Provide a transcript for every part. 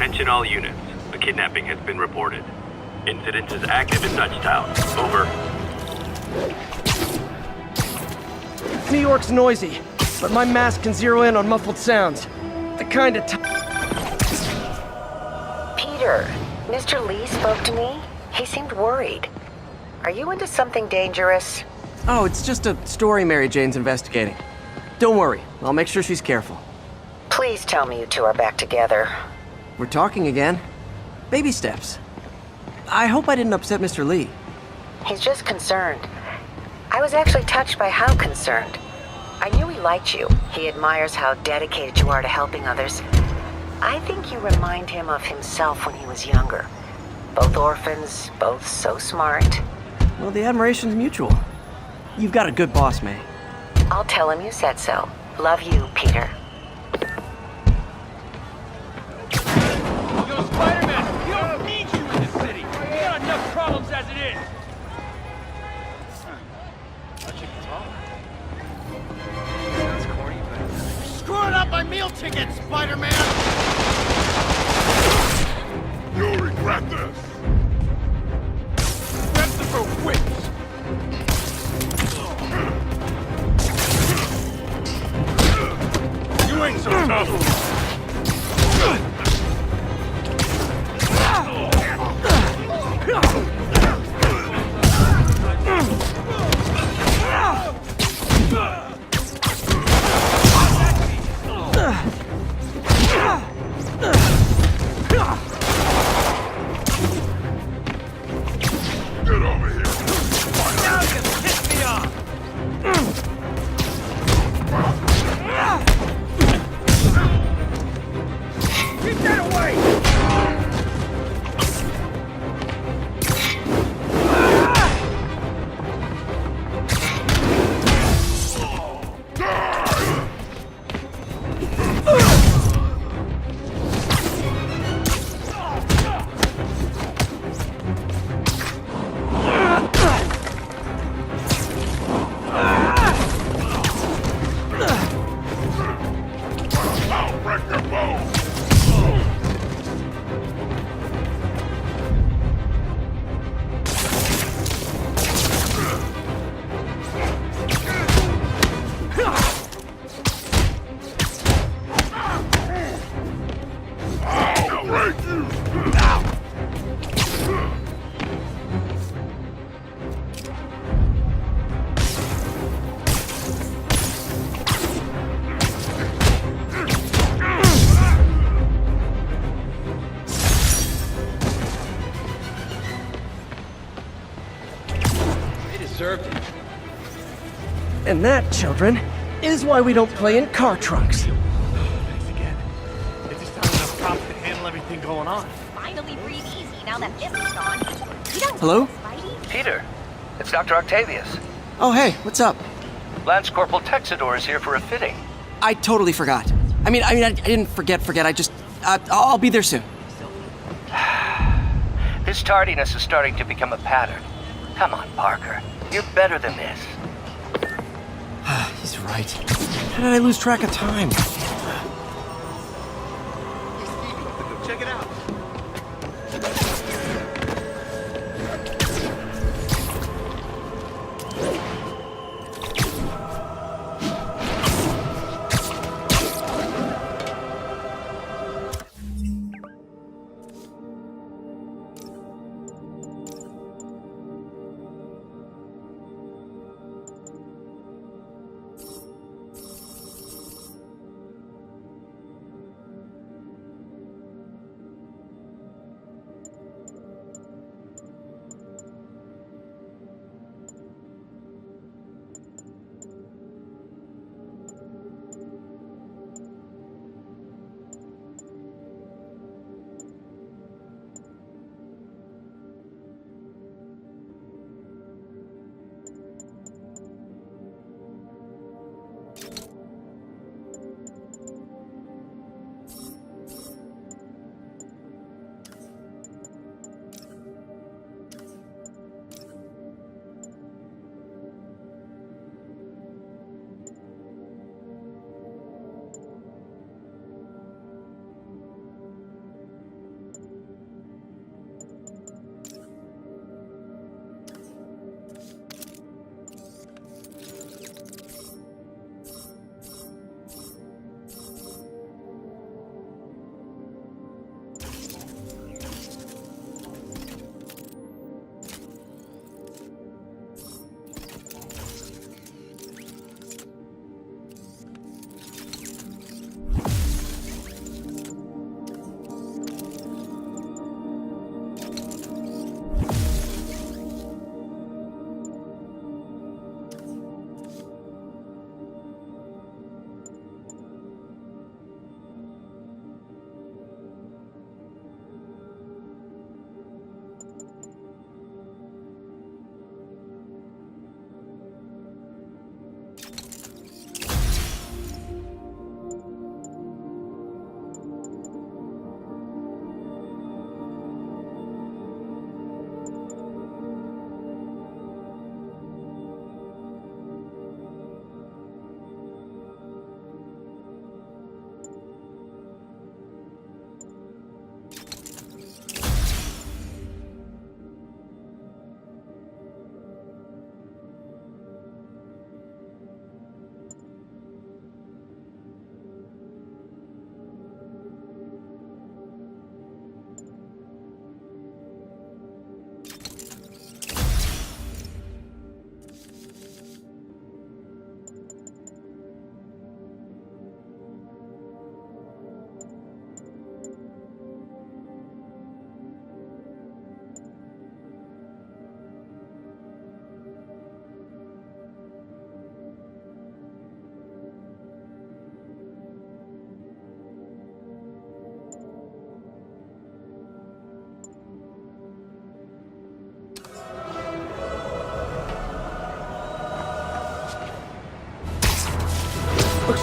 Attention all units. A kidnapping has been reported. Incident is active in Dutchtown. Over. New York's noisy, but my mask can zero in on muffled sounds. The kind of Peter, Mr. Lee spoke to me. He seemed worried. Are you into something dangerous? Oh, it's just a story Mary Jane's investigating. Don't worry, I'll make sure she's careful. Please tell me you two are back together. We're talking again. Baby steps. I hope I didn't upset Mr. Lee. He's just concerned. I was actually touched by how concerned. I knew he liked you. He admires how dedicated you are to helping others. I think you remind him of himself when he was younger. Both orphans, both so smart. Well, the admiration's mutual. You've got a good boss, May. I'll tell him you said so. Love you, Peter. Yo, Spiderman, we don't need you in this city. We got enough problems as it is. Sounds corny, but screwing up my meal ticket, Spider-Man. You'll regret this! Reps are for whips. You ain't so tough! Get over here! Now you piss me off. Keep that away! I'll break your bones! I'll break you! They deserved it. And that, children, is why we don't play in car trunks. Thanks again. It's just not enough cops to handle everything going on. Finally breathe easy now that this is gone. You don't Hello? Spidey? Peter, it's Dr. Octavius. Oh, hey, what's up? Lance Corporal Texidor is here for a fitting. I totally forgot. I didn't forget. I just, I'll be there soon. This tardiness is starting to become a pattern. Come on, Parker. You're better than this. He's right. How did I lose track of time? Check it out.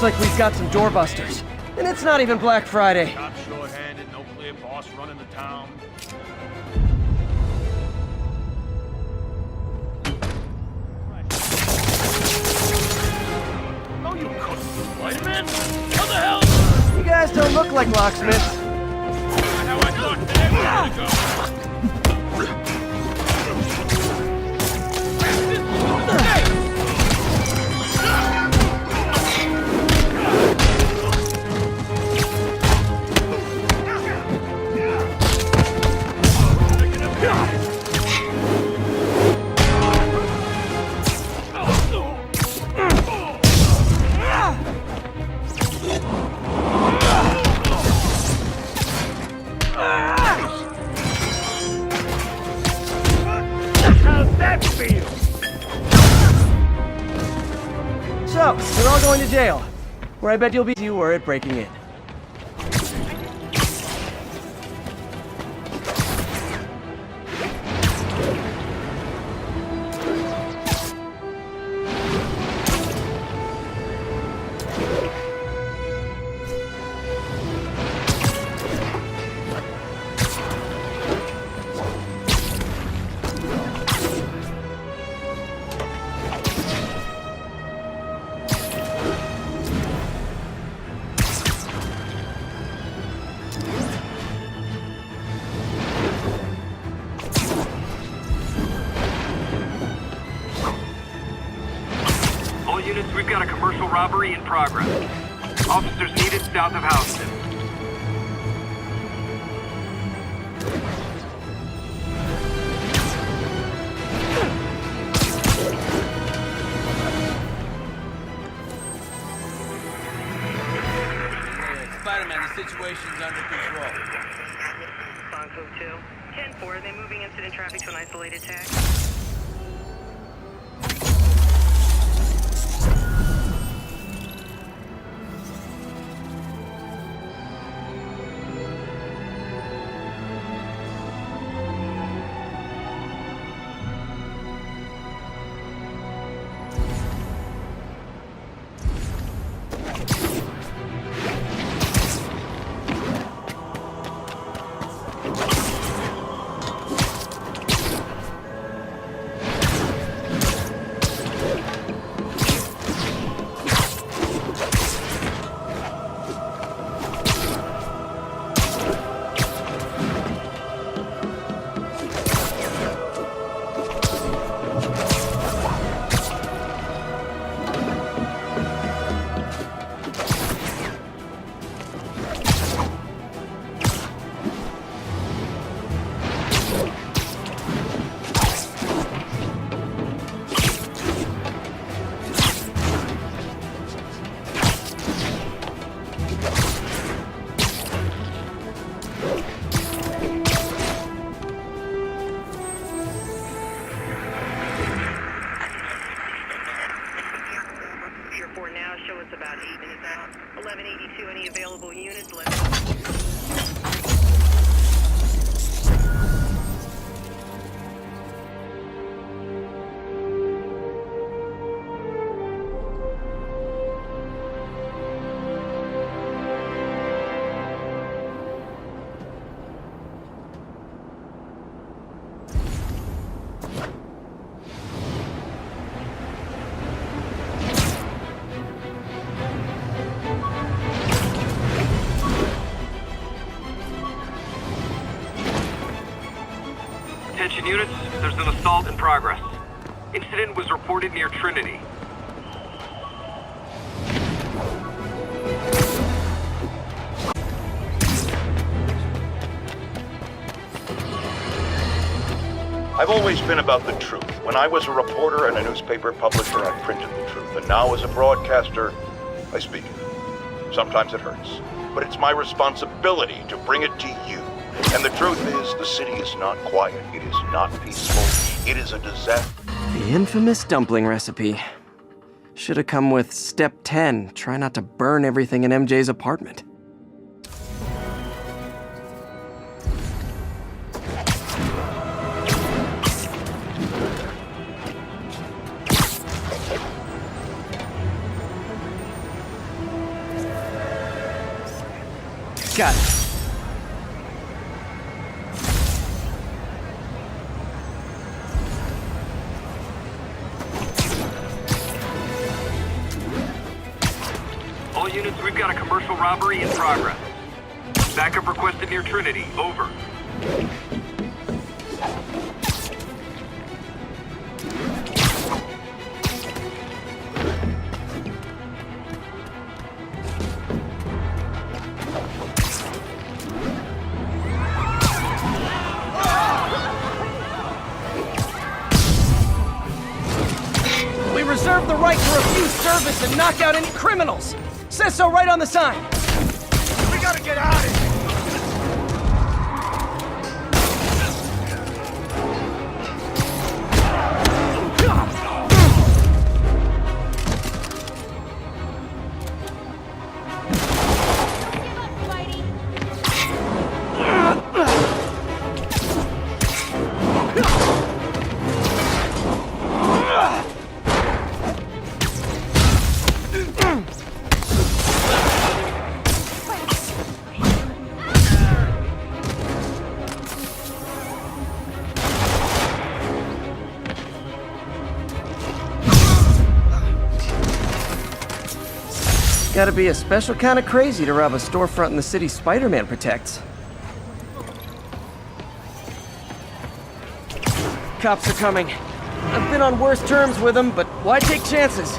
Looks like we've got some doorbusters. And it's not even Black Friday. Top short-handed, no clear boss running the town. Oh, you couldn't, Spiderman? How the hell? You guys don't look like locksmiths. How I thought today was gonna go. So, we're all going to jail, where I bet you'll be you were at breaking in. All units, we've got a commercial robbery in progress. Officers needed south of Houston. Spiderman, the situation's under control. Bongo 2. 10-4, are they moving incident traffic to an isolated tag? Show us about 8 minutes out. 1182, any available units? Attention units, there's an assault in progress. Incident was reported near Trinity. I've always been about the truth. When I was a reporter and a newspaper publisher, I printed the truth. And now as a broadcaster, I speak it. Sometimes it hurts. But it's my responsibility to bring it to you. And the truth is, the city is not quiet. It is not peaceful. It is a disaster. The infamous dumpling recipe. Should have come with step 10. Try not to burn everything in MJ's apartment. got it. All units, we've got a commercial robbery in progress. Backup requested near Trinity. Over. We reserve the right to refuse service and knock out any criminals. Says so right on the sign. We gotta get out of here! Gotta be a special kind of crazy to rob a storefront in the city Spiderman protects. Cops are coming. I've been on worse terms with them, but why take chances?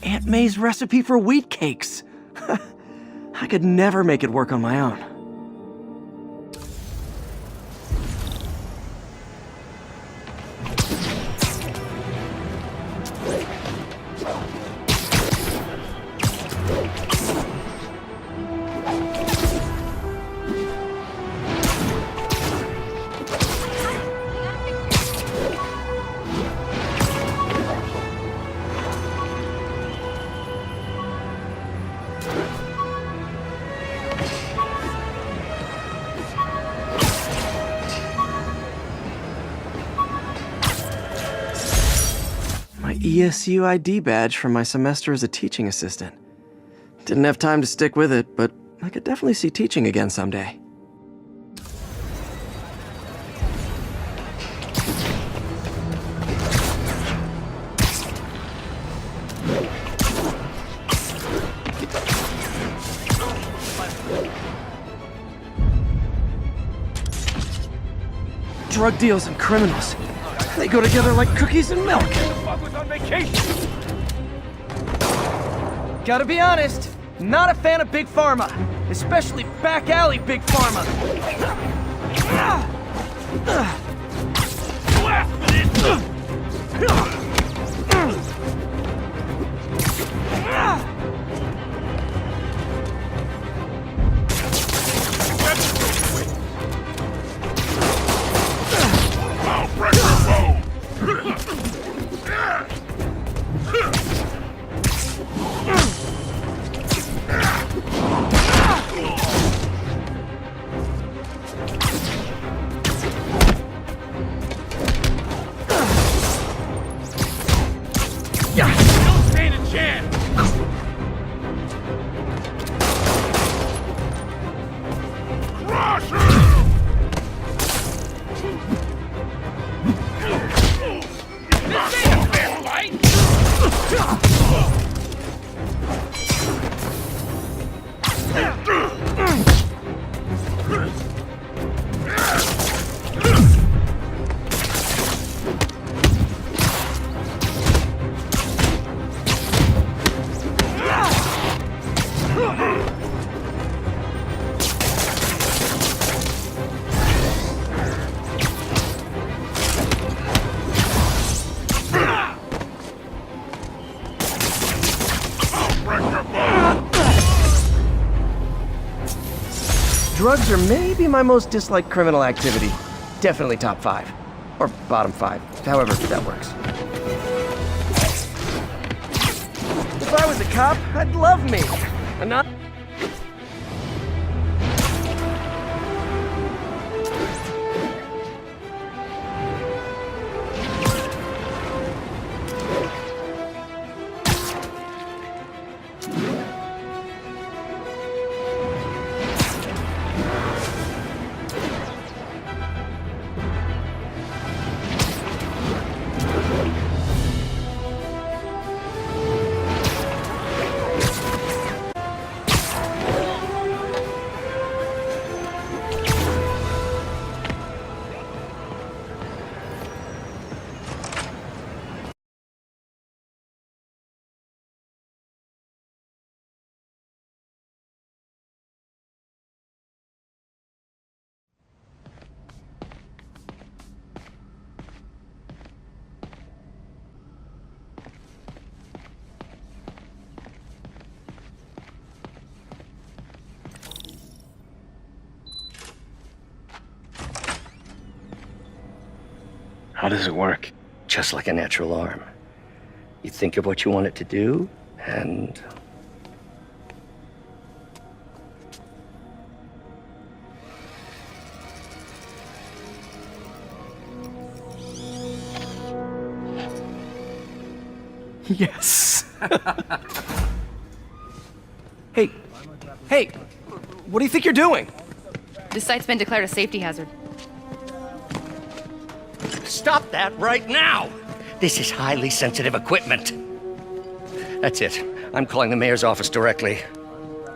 Aunt May's recipe for wheat cakes. I could never make it work on my own. ESU ID badge from my semester as a teaching assistant. Didn't have time to stick with it, but I could definitely see teaching again someday. Drug deals and criminals. They go together like cookies and milk. Gotta be honest, not a fan of Big Pharma, especially back alley Big Pharma. I'll break your bone! Drugs are maybe my most disliked criminal activity. Definitely top 5. Or bottom 5, however that works. If I was a cop, I'd love me. I'm not... How does it work? Just like a natural arm. You think of what you want it to do, and... Yes. Hey, what do you think you're doing? This site's been declared a safety hazard. Stop that right now! This is highly sensitive equipment. That's it. I'm calling the mayor's office directly.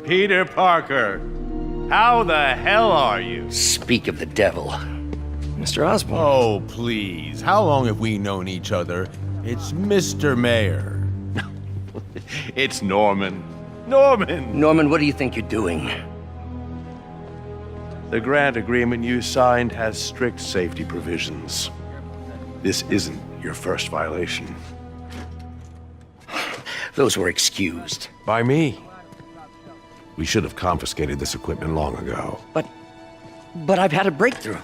Peter Parker, how the hell are you? Speak of the devil. Mr. Osborn. Oh, please. How long have we known each other? It's Mr. Mayor. It's Norman. Norman, what do you think you're doing? The grant agreement you signed has strict safety provisions. This isn't your first violation. Those were excused. By me. We should have confiscated this equipment long ago. But I've had a breakthrough.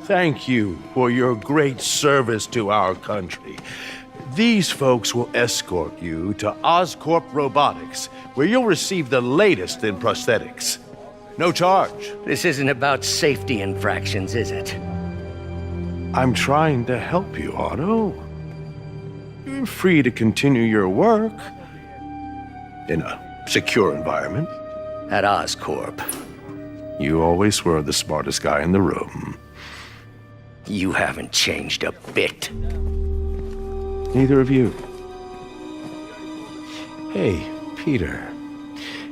Thank you for your great service to our country. These folks will escort you to Oscorp Robotics, where you'll receive the latest in prosthetics. No charge. This isn't about safety infractions, is it? I'm trying to help you, Otto. You're free to continue your work in a secure environment. At Oscorp. You always were the smartest guy in the room. You haven't changed a bit. Neither of you. Hey, Peter.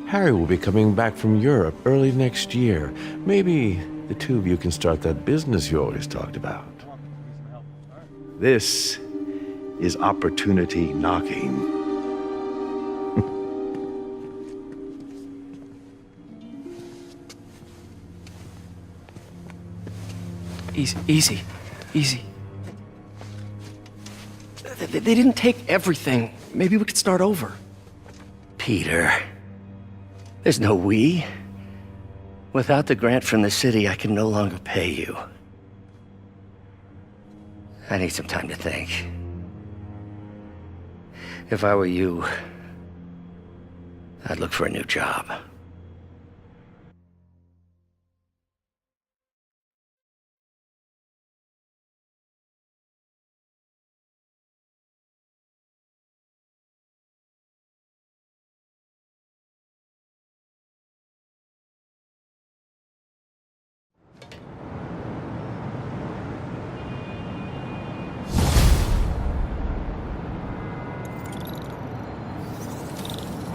Harry will be coming back from Europe early next year. Maybe the two of you can start that business you always talked about. This is opportunity knocking. Easy. They didn't take everything. Maybe we could start over. Peter, there's no we. Without the grant from the city, I can no longer pay you. I need some time to think. If I were you, I'd look for a new job.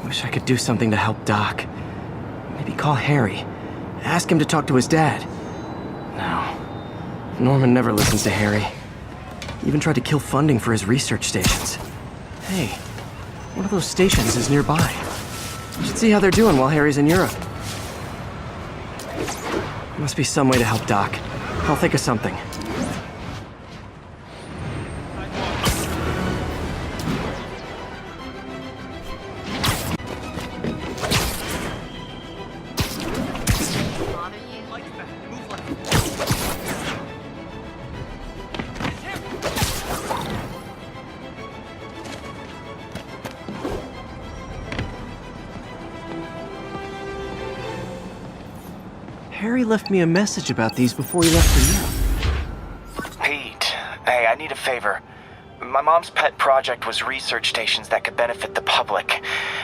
Wish I could do something to help Doc. Maybe call Harry. Ask him to talk to his dad. No. Norman never listens to Harry. He even tried to kill funding for his research stations. Hey, one of those stations is nearby. You should see how they're doing while Harry's in Europe. Must be some way to help Doc. I'll think of something. Harry left me a message about these before he left for you. Pete, hey, I need a favor. My mom's pet project was research stations that could benefit the public.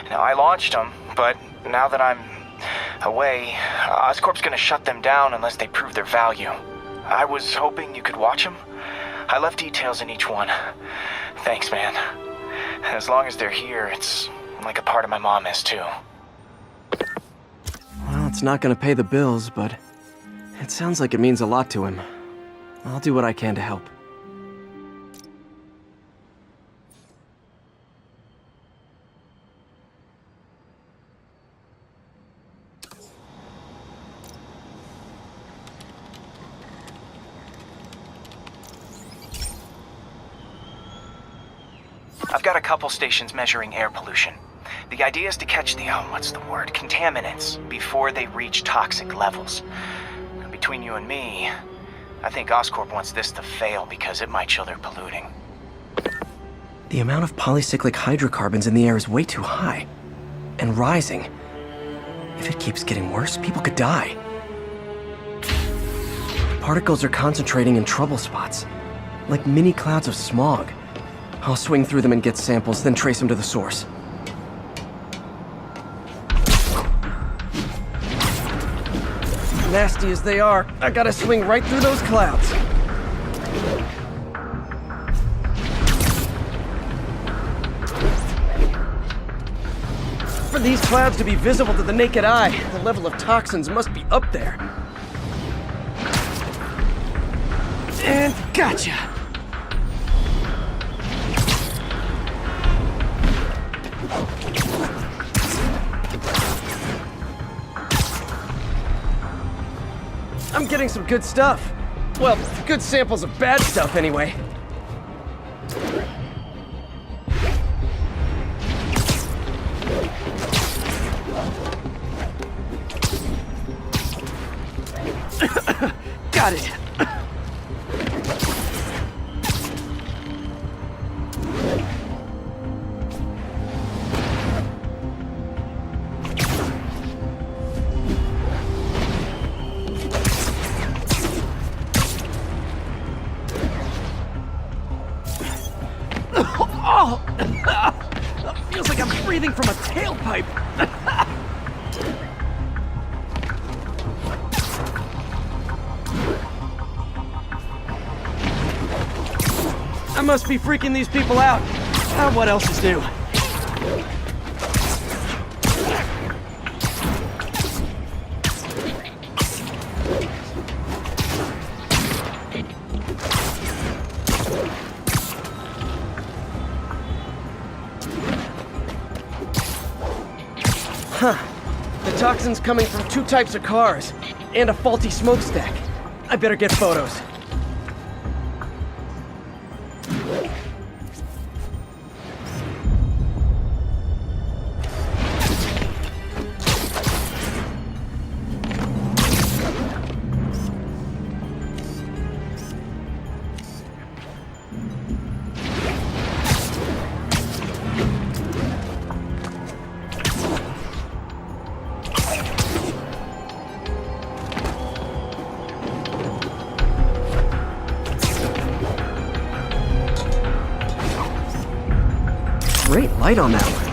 Now, I launched them, but now that I'm away, Oscorp's gonna shut them down unless they prove their value. I was hoping you could watch them. I left details in each one. Thanks, man. As long as they're here, it's like a part of my mom is, too. Well, it's not gonna pay the bills, but it sounds like it means a lot to him. I'll do what I can to help. I've got a couple stations measuring air pollution. The idea is to catch the, contaminants before they reach toxic levels. Between you and me, I think Oscorp wants this to fail because it might show they're polluting. The amount of polycyclic hydrocarbons in the air is way too high. And rising. If it keeps getting worse, people could die. Particles are concentrating in trouble spots, like mini clouds of smog. I'll swing through them and get samples, then trace them to the source. Nasty as they are, I gotta swing right through those clouds. For these clouds to be visible to the naked eye, the level of toxins must be up there. And gotcha! I'm getting some good stuff. Well, good samples of bad stuff, anyway. Got it. Feels like I'm breathing from a tailpipe. I must be freaking these people out. What else is new? Huh. The toxin's coming from two types of cars, and a faulty smokestack. I better get photos. Great light on that one.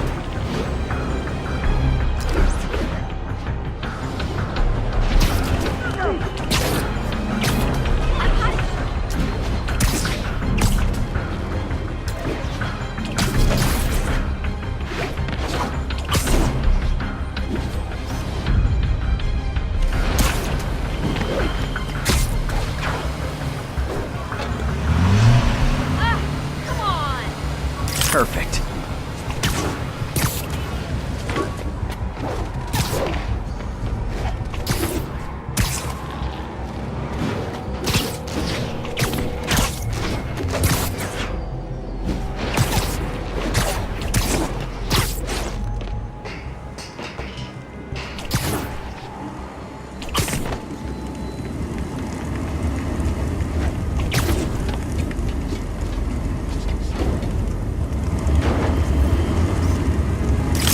Come on! Perfect.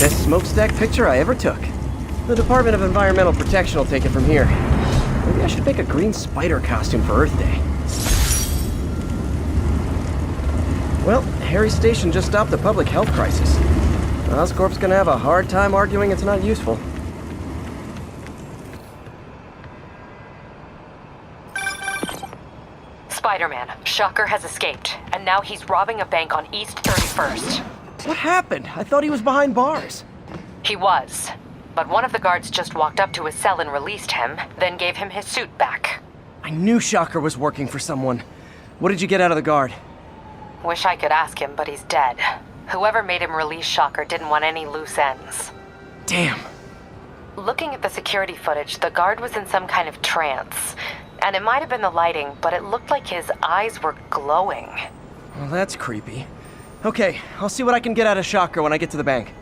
Best smokestack picture I ever took. The Department of Environmental Protection will take it from here. Maybe I should make a green spider costume for Earth Day. Well, Harry's station just stopped the public health crisis. Oscorp's gonna have a hard time arguing it's not useful. Spiderman, Shocker has escaped, and now he's robbing a bank on East 31st. What happened? I thought he was behind bars. He was, but one of the guards just walked up to his cell and released him, then gave him his suit back. I knew Shocker was working for someone. What did you get out of the guard? Wish I could ask him, but he's dead. Whoever made him release Shocker didn't want any loose ends. Damn. Looking at the security footage, the guard was in some kind of trance. And it might have been the lighting, but it looked like his eyes were glowing. Well, that's creepy. Okay, I'll see what I can get out of Shocker when I get to the bank.